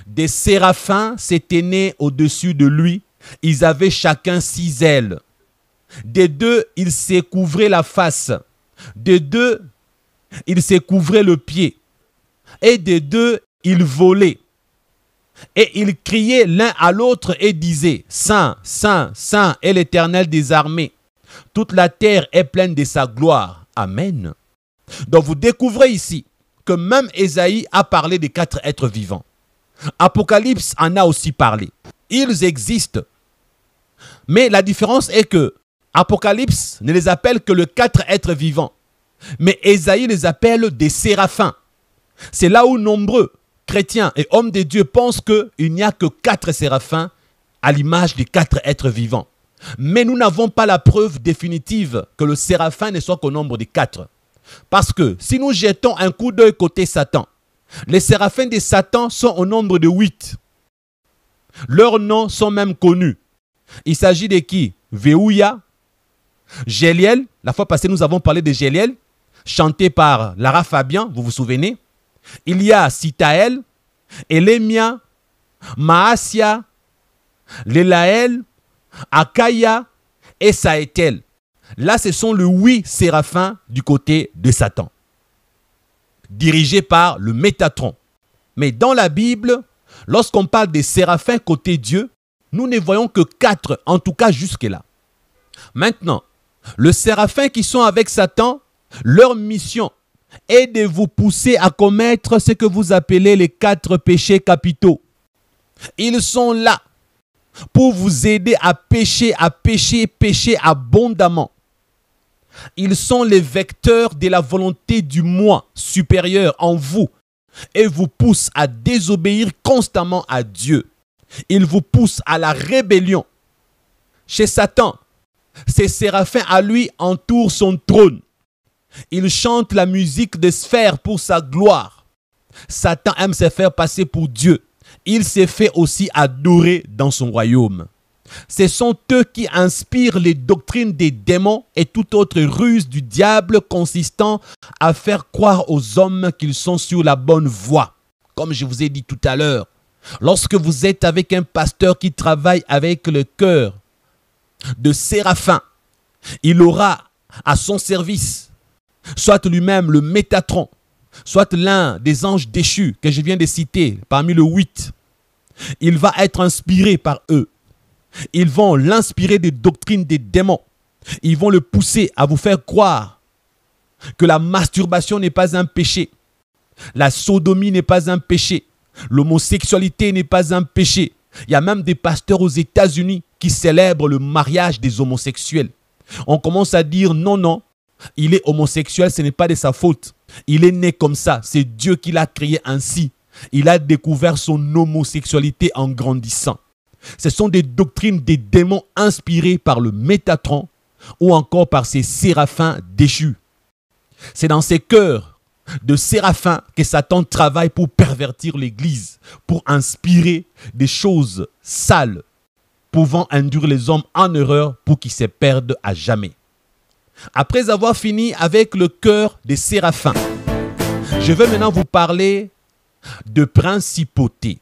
Des séraphins s'éteignaient au-dessus de lui, ils avaient chacun 6 ailes. Des 2, ils se couvraient la face, des 2, ils se couvraient le pied, et des 2, ils volaient. Et ils criaient l'un à l'autre et disaient, Saint, Saint, Saint est l'Éternel des armées. Toute la terre est pleine de sa gloire. Amen. Donc vous découvrez ici que même Ésaïe a parlé des 4 êtres vivants. Apocalypse en a aussi parlé. Ils existent. Mais la différence est que Apocalypse ne les appelle que les 4 êtres vivants. Mais Ésaïe les appelle des séraphins. C'est là où nombreux chrétiens et hommes de Dieu pensent qu'il n'y a que 4 séraphins à l'image des 4 êtres vivants. Mais nous n'avons pas la preuve définitive que le séraphin ne soit qu'au nombre de 4. Parce que si nous jetons un coup d'œil côté Satan, les séraphins de Satan sont au nombre de 8. Leurs noms sont même connus. Il s'agit de qui? Veouya, Géliel. La fois passée, nous avons parlé de Géliel, chanté par Lara Fabian, vous vous souvenez? Il y a Sitaël, Élémia, Maasia, Lélaël, Akaya et Saétel. Là, ce sont les 8 séraphins du côté de Satan, dirigés par le Métatron. Mais dans la Bible, lorsqu'on parle des séraphins côté Dieu, nous ne voyons que 4, en tout cas jusque-là. Maintenant, les séraphins qui sont avec Satan, leur mission est de vous pousser à commettre ce que vous appelez les 4 péchés capitaux. Ils sont là pour vous aider à pécher abondamment. Ils sont les vecteurs de la volonté du moi supérieur en vous et vous poussent à désobéir constamment à Dieu. Il vous pousse à la rébellion. Chez Satan, ses séraphins à lui entourent son trône. Il chante la musique des sphères pour sa gloire. Satan aime se faire passer pour Dieu. Il s'est fait aussi adorer dans son royaume. Ce sont eux qui inspirent les doctrines des démons et toute autre ruse du diable consistant à faire croire aux hommes qu'ils sont sur la bonne voie. Comme je vous ai dit tout à l'heure, lorsque vous êtes avec un pasteur qui travaille avec le cœur de séraphin, il aura à son service soit lui-même le Métatron, soit l'un des anges déchus que je viens de citer parmi le 8. Il va être inspiré par eux. Ils vont l'inspirer des doctrines des démons. Ils vont le pousser à vous faire croire que la masturbation n'est pas un péché. La sodomie n'est pas un péché. L'homosexualité n'est pas un péché. Il y a même des pasteurs aux États-Unis qui célèbrent le mariage des homosexuels. On commence à dire non, non, il est homosexuel, ce n'est pas de sa faute. Il est né comme ça, c'est Dieu qui l'a créé ainsi. Il a découvert son homosexualité en grandissant. Ce sont des doctrines des démons inspirées par le Métatron ou encore par ces séraphins déchus. C'est dans ces cœurs de séraphins que Satan travaille pour pervertir l'Église, pour inspirer des choses sales, pouvant induire les hommes en erreur pour qu'ils se perdent à jamais. Après avoir fini avec le cœur des séraphins, je vais maintenant vous parler de principautés.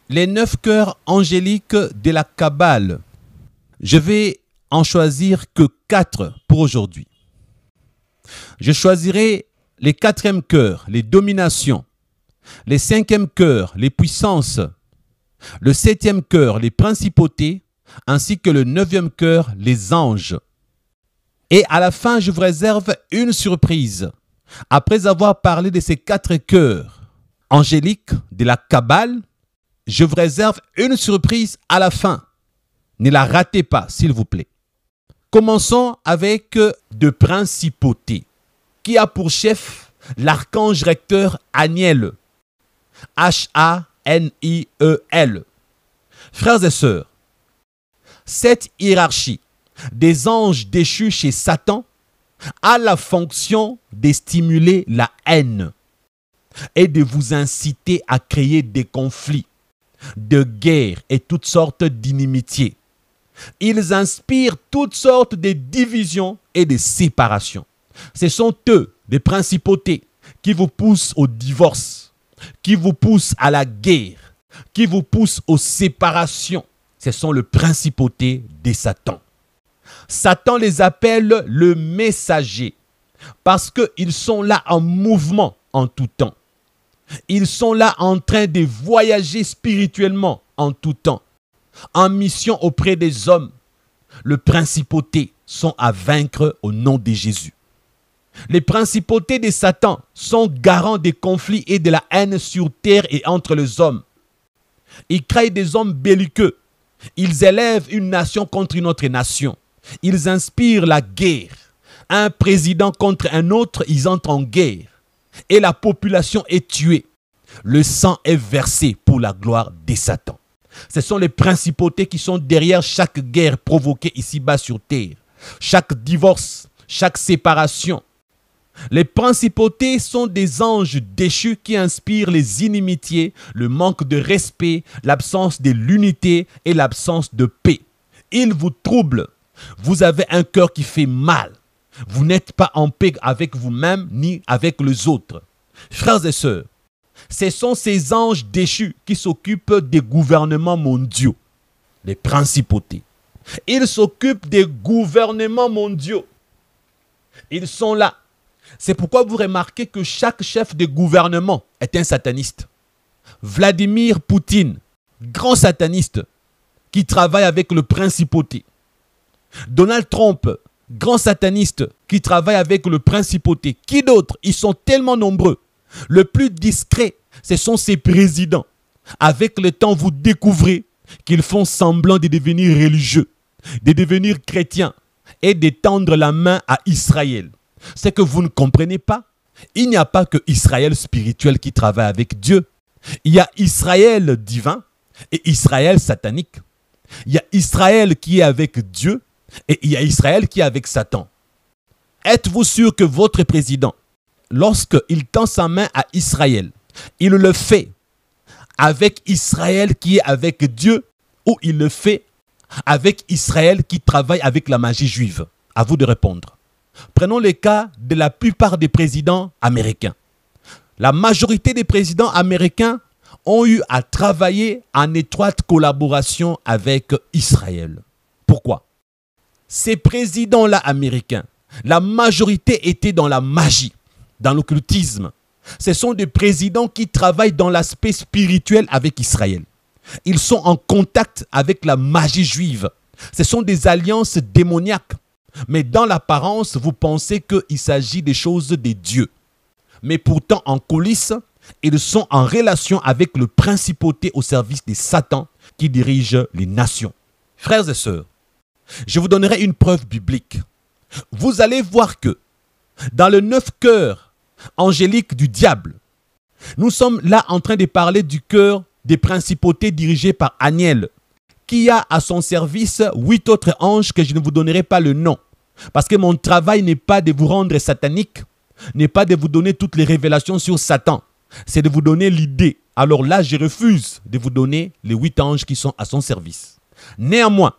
Les 9 cœurs angéliques de la Kabbale. Je vais en choisir que 4 pour aujourd'hui. Je choisirai les 4e cœurs, les dominations. Les 5e cœurs, les puissances. Le 7e cœur, les principautés. Ainsi que le 9e cœur, les anges. Et à la fin, je vous réserve une surprise. Après avoir parlé de ces 4 cœurs angéliques de la Kabbale, je vous réserve une surprise à la fin. Ne la ratez pas, s'il vous plaît. Commençons avec de principautés, qui a pour chef l'archange recteur Haniel. H-A-N-I-E-L. Frères et sœurs, cette hiérarchie des anges déchus chez Satan a la fonction de stimuler la haine et de vous inciter à créer des conflits, de guerres et toutes sortes d'inimitiés. Ils inspirent toutes sortes de divisions et de séparations. Ce sont eux, les principautés, qui vous poussent au divorce, qui vous poussent à la guerre, qui vous poussent aux séparations. Ce sont les principautés de Satan. Satan les appelle le messager parce qu'ils sont là en mouvement en tout temps. Ils sont là en train de voyager spirituellement en tout temps, en mission auprès des hommes. Les principautés sont à vaincre au nom de Jésus. Les principautés de Satan sont garants des conflits et de la haine sur terre et entre les hommes. Ils créent des hommes belliqueux. Ils élèvent une nation contre une autre nation. Ils inspirent la guerre. Un président contre un autre, ils entrent en guerre. Et la population est tuée. Le sang est versé pour la gloire de Satan. Ce sont les principautés qui sont derrière chaque guerre provoquée ici-bas sur terre. Chaque divorce, chaque séparation. Les principautés sont des anges déchus qui inspirent les inimitiés, le manque de respect, l'absence de l'unité et l'absence de paix. Ils vous troublent. Vous avez un cœur qui fait mal. Vous n'êtes pas en paix avec vous-même ni avec les autres. Frères et sœurs, ce sont ces anges déchus qui s'occupent des gouvernements mondiaux, les principautés. Ils s'occupent des gouvernements mondiaux. Ils sont là. C'est pourquoi vous remarquez que chaque chef de gouvernement est un sataniste. Vladimir Poutine, grand sataniste, qui travaille avec le principauté. Donald Trump, grand sataniste, qui travaille avec le principauté. Qui d'autre? Ils sont tellement nombreux. Le plus discret, ce sont ces présidents. Avec le temps, vous découvrez qu'ils font semblant de devenir religieux, de devenir chrétiens et de tendre la main à Israël. C'est que vous ne comprenez pas. Il n'y a pas que Israël spirituel qui travaille avec Dieu. Il y a Israël divin et Israël satanique. Il y a Israël qui est avec Dieu et il y a Israël qui est avec Satan. Êtes-vous sûr que votre président, lorsqu'il tend sa main à Israël, il le fait avec Israël qui est avec Dieu ou il le fait avec Israël qui travaille avec la magie juive? À vous de répondre. Prenons le cas de la plupart des présidents américains. La majorité des présidents américains ont eu à travailler en étroite collaboration avec Israël. Pourquoi? Ces présidents-là américains, la majorité était dans la magie, dans l'occultisme. Ce sont des présidents qui travaillent dans l'aspect spirituel avec Israël. Ils sont en contact avec la magie juive. Ce sont des alliances démoniaques. Mais dans l'apparence, vous pensez qu'il s'agit des choses des dieux. Mais pourtant, en coulisses, ils sont en relation avec le principauté au service de Satan qui dirige les nations. Frères et sœurs, je vous donnerai une preuve biblique. Vous allez voir que dans le 9 cœurs angéliques du diable, nous sommes là en train de parler du cœur des principautés dirigées par Aniel, qui a à son service 8 autres anges que je ne vous donnerai pas le nom. Parce que mon travail n'est pas de vous rendre satanique, n'est pas de vous donner toutes les révélations sur Satan. C'est de vous donner l'idée. Alors là, je refuse de vous donner les 8 anges qui sont à son service. Néanmoins,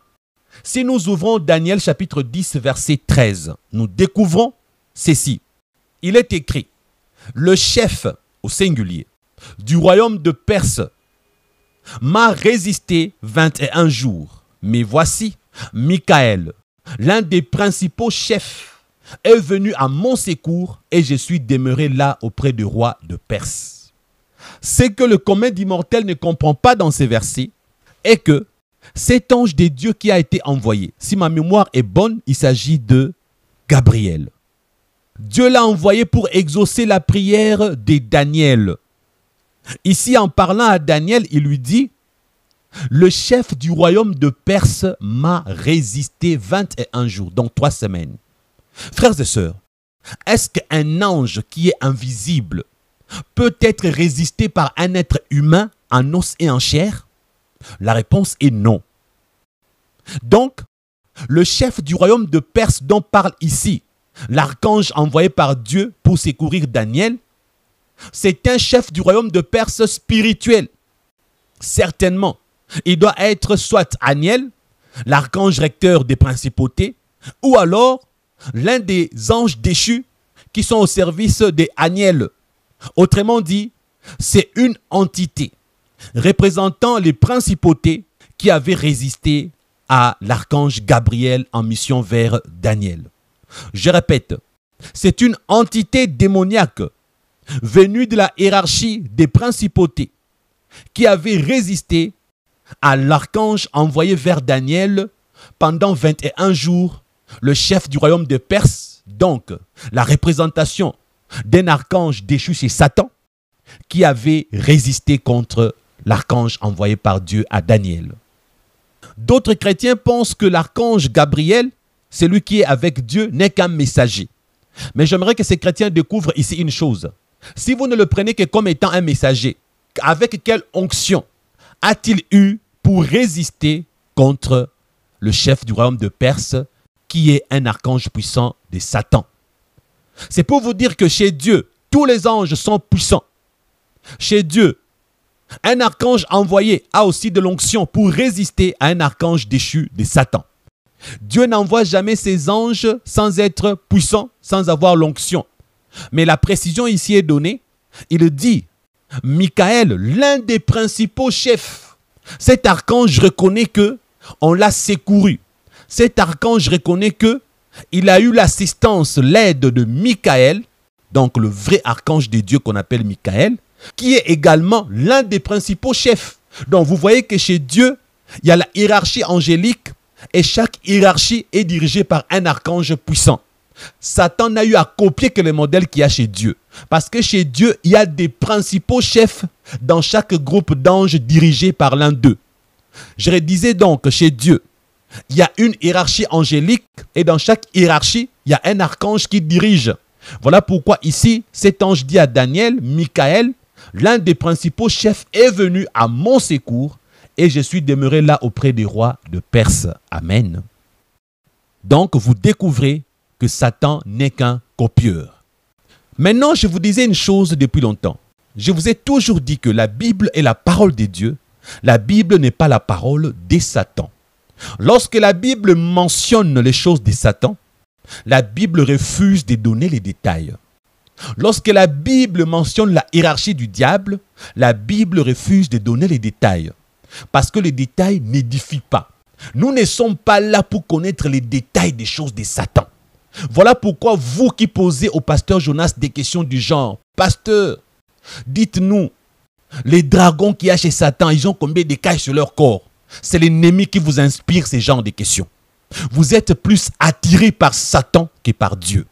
si nous ouvrons Daniel chapitre 10, verset 13, nous découvrons ceci. Il est écrit, le chef, au singulier, du royaume de Perse m'a résisté 21 jours. Mais voici, Michael, l'un des principaux chefs, est venu à mon secours et je suis demeuré là auprès du roi de Perse. Ce que le commun d'immortel ne comprend pas dans ces versets est que cet ange de Dieu qui a été envoyé, si ma mémoire est bonne, il s'agit de Gabriel. Dieu l'a envoyé pour exaucer la prière de Daniel. Ici, en parlant à Daniel, il lui dit, le chef du royaume de Perse m'a résisté 21 jours, donc 3 semaines. Frères et sœurs, est-ce qu'un ange qui est invisible peut être résisté par un être humain en os et en chair? La réponse est non. Donc, le chef du royaume de Perse dont parle ici l'archange envoyé par Dieu pour secourir Daniel, c'est un chef du royaume de Perse spirituel. Certainement, il doit être soit Aniel, l'archange recteur des principautés, ou alors l'un des anges déchus qui sont au service de Aniel. Autrement dit, c'est une entité représentant les principautés qui avaient résisté à l'archange Gabriel en mission vers Daniel. Je répète, c'est une entité démoniaque venue de la hiérarchie des principautés qui avait résisté à l'archange envoyé vers Daniel pendant 21 jours, le chef du royaume de Perse, donc la représentation d'un archange déchu chez Satan, qui avait résisté contre l'archange envoyé par Dieu à Daniel. D'autres chrétiens pensent que l'archange Gabriel, celui qui est avec Dieu, n'est qu'un messager. Mais j'aimerais que ces chrétiens découvrent ici une chose. Si vous ne le prenez que comme étant un messager, avec quelle onction a-t-il eu pour résister contre le chef du royaume de Perse, qui est un archange puissant de Satan? C'est pour vous dire que chez Dieu, tous les anges sont puissants. Chez Dieu, un archange envoyé a aussi de l'onction pour résister à un archange déchu de Satan. Dieu n'envoie jamais ses anges sans être puissant, sans avoir l'onction. Mais la précision ici est donnée. Il dit, Michael, l'un des principaux chefs. Cet archange reconnaît que on l'a secouru. Cet archange reconnaît que il a eu l'assistance, l'aide de Michael, donc le vrai archange de Dieu qu'on appelle Michael, qui est également l'un des principaux chefs. Donc vous voyez que chez Dieu, il y a la hiérarchie angélique et chaque hiérarchie est dirigée par un archange puissant. Satan n'a eu à copier que le modèle qu'il y a chez Dieu. Parce que chez Dieu, il y a des principaux chefs dans chaque groupe d'anges dirigés par l'un d'eux. Je redisais donc, chez Dieu, il y a une hiérarchie angélique et dans chaque hiérarchie, il y a un archange qui dirige. Voilà pourquoi ici, cet ange dit à Daniel, Michael, l'un des principaux chefs est venu à mon secours et je suis demeuré là auprès des rois de Perse. Amen. Donc, vous découvrez que Satan n'est qu'un copieur. Maintenant, je vous disais une chose depuis longtemps. Je vous ai toujours dit que la Bible est la parole de Dieu. La Bible n'est pas la parole de Satan. Lorsque la Bible mentionne les choses de Satan, la Bible refuse de donner les détails. Lorsque la Bible mentionne la hiérarchie du diable, la Bible refuse de donner les détails. Parce que les détails n'édifient pas. Nous ne sommes pas là pour connaître les détails des choses de Satan. Voilà pourquoi vous qui posez au pasteur Jonas des questions du genre, « Pasteur, dites-nous, les dragons qu'il y a chez Satan, ils ont combien d'écailles sur leur corps ?» C'est l'ennemi qui vous inspire ces genres de questions. Vous êtes plus attiré par Satan que par Dieu.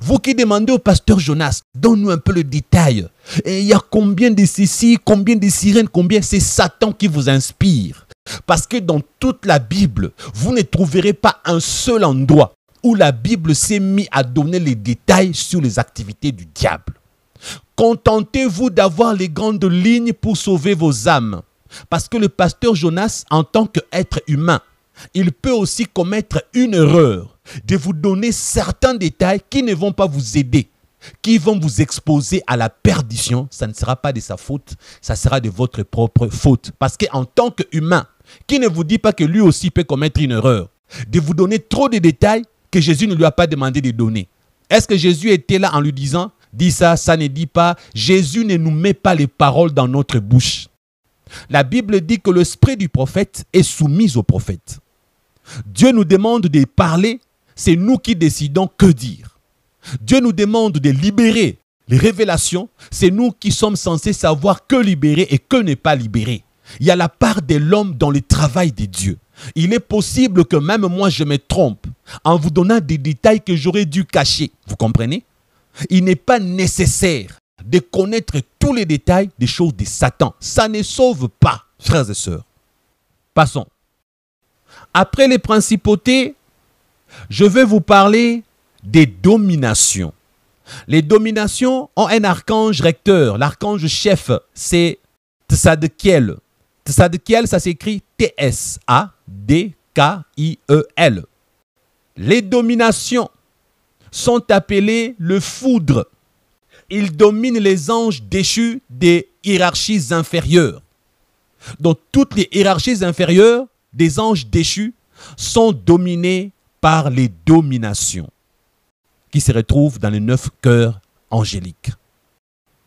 Vous qui demandez au pasteur Jonas, donne-nous un peu le détail. Et il y a combien de ceci, combien de sirènes, combien, c'est Satan qui vous inspire. Parce que dans toute la Bible, vous ne trouverez pas un seul endroit où la Bible s'est mise à donner les détails sur les activités du diable. Contentez-vous d'avoir les grandes lignes pour sauver vos âmes. Parce que le pasteur Jonas, en tant qu'être humain, il peut aussi commettre une erreur de vous donner certains détails qui ne vont pas vous aider, qui vont vous exposer à la perdition. Ça ne sera pas de sa faute, ça sera de votre propre faute. Parce qu'en tant qu'humain, qui ne vous dit pas que lui aussi peut commettre une erreur, de vous donner trop de détails que Jésus ne lui a pas demandé de donner. Est-ce que Jésus était là en lui disant, dis ça, ça ne dit pas. Jésus ne nous met pas les paroles dans notre bouche. La Bible dit que l'esprit du prophète est soumis au prophète. Dieu nous demande de parler, c'est nous qui décidons que dire. Dieu nous demande de libérer les révélations, c'est nous qui sommes censés savoir que libérer et que ne pas libérer. Il y a la part de l'homme dans le travail de Dieu. Il est possible que même moi je me trompe en vous donnant des détails que j'aurais dû cacher. Vous comprenez? Il n'est pas nécessaire de connaître tous les détails des choses de Satan. Ça ne sauve pas, frères et sœurs. Passons. Après les principautés, je vais vous parler des dominations. Les dominations ont un archange recteur. L'archange chef, c'est Tzadkiel. Tzadkiel, ça s'écrit T-S-A-D-K-I-E-L. Les dominations sont appelées le foudre. Ils dominent les anges déchus des hiérarchies inférieures. Donc toutes les hiérarchies inférieures des anges déchus sont dominées par les dominations qui se retrouvent dans les 9 cœurs angéliques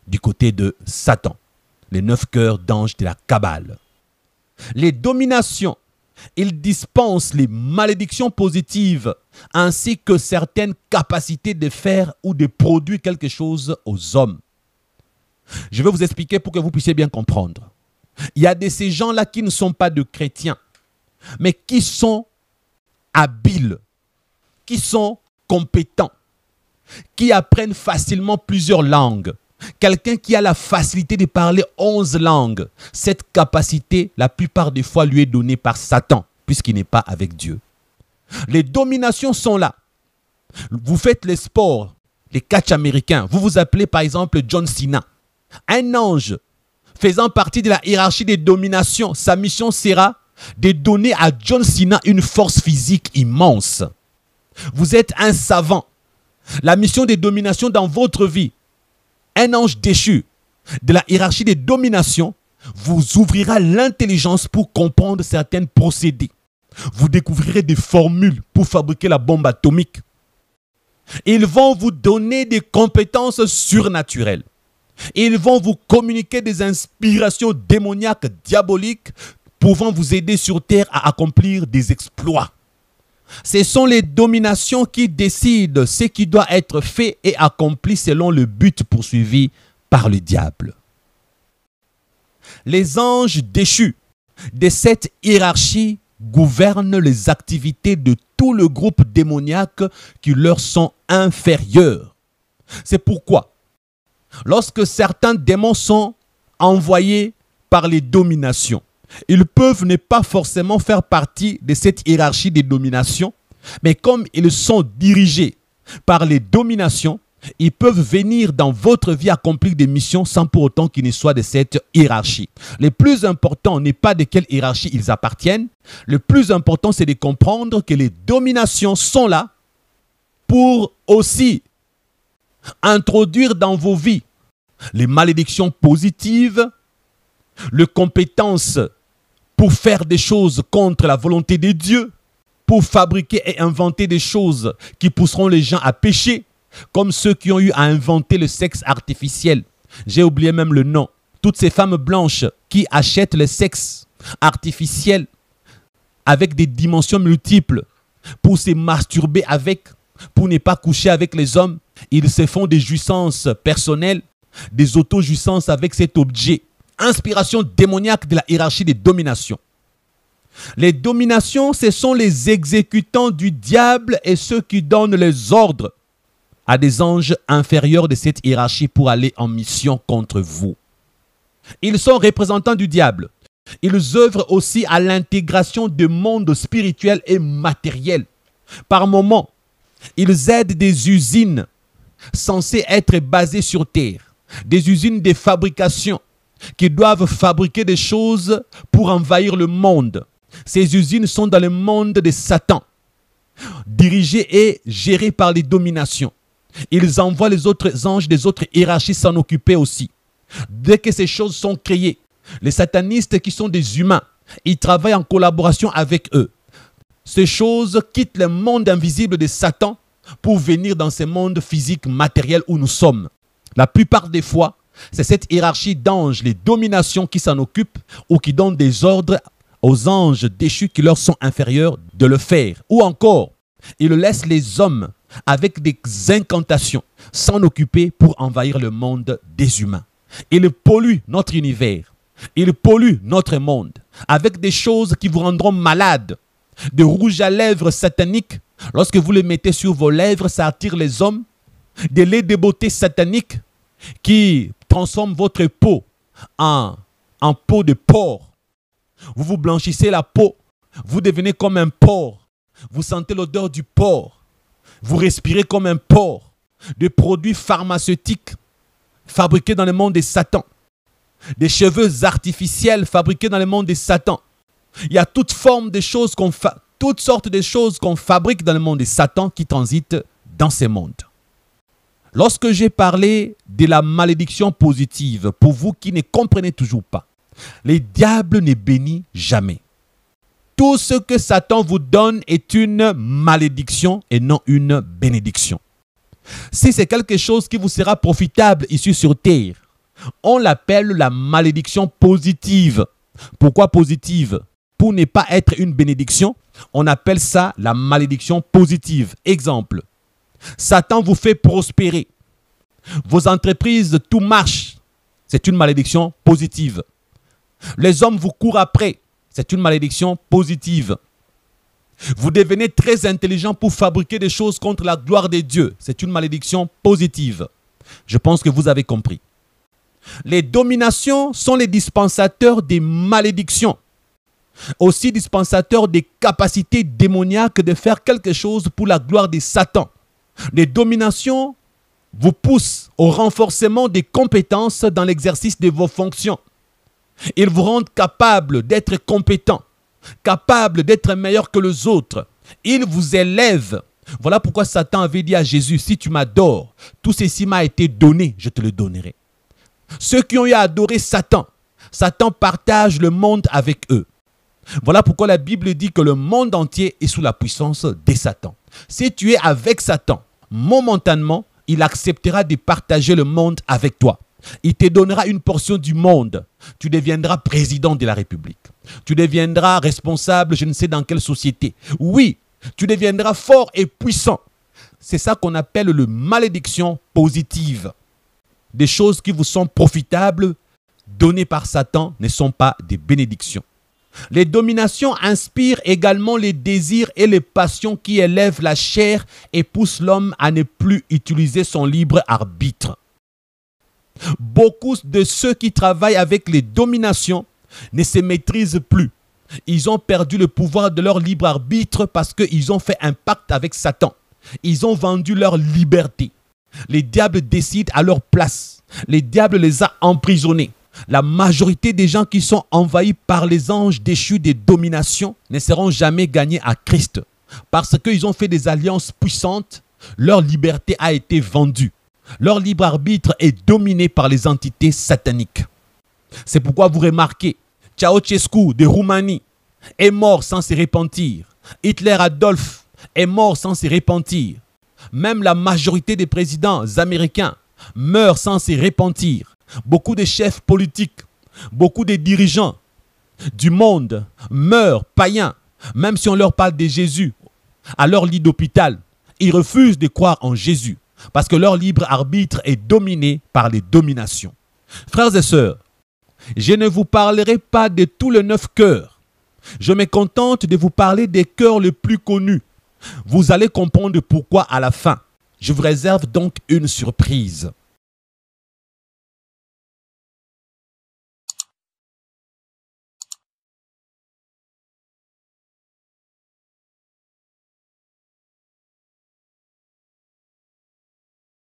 du côté de Satan, les 9 cœurs d'anges de la Kabbale. Les dominations, ils dispensent les malédictions positives ainsi que certaines capacités de faire ou de produire quelque chose aux hommes. Je vais vous expliquer pour que vous puissiez bien comprendre. Il y a de ces gens-là qui ne sont pas de chrétiens, mais qui sont habiles, qui sont compétents, qui apprennent facilement plusieurs langues. Quelqu'un qui a la facilité de parler 11 langues, cette capacité, la plupart des fois, lui est donnée par Satan, puisqu'il n'est pas avec Dieu. Les dominations sont là. Vous faites les sports, les catchs américains. Vous vous appelez par exemple John Cena. Un ange faisant partie de la hiérarchie des dominations, sa mission sera de donner à John Cena une force physique immense. Vous êtes un savant. La mission des dominations dans votre vie, un ange déchu de la hiérarchie des dominations vous ouvrira l'intelligence pour comprendre certains procédés. Vous découvrirez des formules pour fabriquer la bombe atomique. Ils vont vous donner des compétences surnaturelles. Ils vont vous communiquer des inspirations démoniaques, diaboliques, pouvant vous aider sur terre à accomplir des exploits. Ce sont les dominations qui décident ce qui doit être fait et accompli selon le but poursuivi par le diable. Les anges déchus de cette hiérarchie gouvernent les activités de tout le groupe démoniaque qui leur sont inférieurs. C'est pourquoi, lorsque certains démons sont envoyés par les dominations, ils peuvent ne pas forcément faire partie de cette hiérarchie des dominations, mais comme ils sont dirigés par les dominations, Ils peuvent venir dans votre vie accomplir des missions sans pour autant qu'ils ne soient de cette hiérarchie. Le plus important n'est pas de quelle hiérarchie ils appartiennent. Le plus important, c'est de comprendre que les dominations sont là pour aussi introduire dans vos vies les malédictions positives, les compétences pour faire des choses contre la volonté de Dieu, pour fabriquer et inventer des choses qui pousseront les gens à pécher, comme ceux qui ont eu à inventer le sexe artificiel. J'ai oublié même le nom. Toutes ces femmes blanches qui achètent le sexe artificiel avec des dimensions multiples pour se masturber avec, pour ne pas coucher avec les hommes. Ils se font des jouissances personnelles, des auto-jouissances avec cet objet. Inspiration démoniaque de la hiérarchie des dominations. Les dominations, ce sont les exécutants du diable et ceux qui donnent les ordres à des anges inférieurs de cette hiérarchie pour aller en mission contre vous. Ils sont représentants du diable. Ils œuvrent aussi à l'intégration de mondes spirituels et matériels. Par moments, ils aident des usines censées être basées sur terre, des usines de fabrication qui doivent fabriquer des choses pour envahir le monde. Ces usines sont dans le monde de Satan, dirigées et gérées par les dominations. Ils envoient les autres anges des autres hiérarchies s'en occuper aussi. Dès que ces choses sont créées, les satanistes qui sont des humains, ils travaillent en collaboration avec eux. Ces choses quittent le monde invisible de Satan pour venir dans ce monde physique matériel où nous sommes. La plupart des fois, c'est cette hiérarchie d'anges, les dominations qui s'en occupent ou qui donnent des ordres aux anges déchus qui leur sont inférieurs de le faire. Ou encore, ils laissent les hommes avec des incantations s'en occuper pour envahir le monde des humains. Ils polluent notre univers. Ils polluent notre monde avec des choses qui vous rendront malades. De rouge à lèvres sataniques. Lorsque vous les mettez sur vos lèvres, ça attire les hommes. Des laits de beauté sataniques qui transforment votre peau en peau de porc. Vous vous blanchissez la peau. Vous devenez comme un porc. Vous sentez l'odeur du porc. Vous respirez comme un porc. Des produits pharmaceutiques fabriqués dans le monde de Satan. Des cheveux artificiels fabriqués dans le monde de Satan. Il y a toutes sortes de choses qu'on fabrique dans le monde de Satan qui transitent dans ces mondes. Lorsque j'ai parlé de la malédiction positive, pour vous qui ne comprenez toujours pas, le diable ne bénit jamais. Tout ce que Satan vous donne est une malédiction et non une bénédiction. Si c'est quelque chose qui vous sera profitable ici sur terre, on l'appelle la malédiction positive. Pourquoi positive? Pour ne pas être une bénédiction, on appelle ça la malédiction positive. Exemple, Satan vous fait prospérer. Vos entreprises, tout marche. C'est une malédiction positive. Les hommes vous courent après. C'est une malédiction positive. Vous devenez très intelligent pour fabriquer des choses contre la gloire de Dieu. C'est une malédiction positive. Je pense que vous avez compris. Les dominations sont les dispensateurs des malédictions. Aussi dispensateurs des capacités démoniaques de faire quelque chose pour la gloire de Satan. Les dominations vous poussent au renforcement des compétences dans l'exercice de vos fonctions. Ils vous rendent capable d'être compétent, capable d'être meilleur que les autres. Ils vous élèvent. Voilà pourquoi Satan avait dit à Jésus, si tu m'adores, tout ceci m'a été donné, je te le donnerai. Ceux qui ont eu à adorer Satan, Satan partage le monde avec eux. Voilà pourquoi la Bible dit que le monde entier est sous la puissance de Satan. Si tu es avec Satan, momentanément, il acceptera de partager le monde avec toi. Il te donnera une portion du monde. Tu deviendras président de la République. Tu deviendras responsable, je ne sais dans quelle société. Oui, tu deviendras fort et puissant. C'est ça qu'on appelle le malédiction positive. Des choses qui vous sont profitables, données par Satan, ne sont pas des bénédictions. Les dominations inspirent également les désirs et les passions qui élèvent la chair et poussent l'homme à ne plus utiliser son libre arbitre. Beaucoup de ceux qui travaillent avec les dominations ne se maîtrisent plus. Ils ont perdu le pouvoir de leur libre arbitre parce qu'ils ont fait un pacte avec Satan. Ils ont vendu leur liberté. Les diables décident à leur place. Les diables les a emprisonnés. La majorité des gens qui sont envahis par les anges déchus des dominations ne seront jamais gagnés à Christ. Parce qu'ils ont fait des alliances puissantes, leur liberté a été vendue. Leur libre arbitre est dominé par les entités sataniques. C'est pourquoi vous remarquez, Ceausescu de Roumanie est mort sans se repentir. Hitler Adolphe est mort sans se repentir. Même la majorité des présidents américains meurent sans se repentir. Beaucoup de chefs politiques, beaucoup de dirigeants du monde meurent païens. Même si on leur parle de Jésus à leur lit d'hôpital, ils refusent de croire en Jésus parce que leur libre arbitre est dominé par les dominations. Frères et sœurs, je ne vous parlerai pas de tous les 9 cœurs. Je me contente de vous parler des cœurs les plus connus. Vous allez comprendre pourquoi à la fin. Je vous réserve donc une surprise.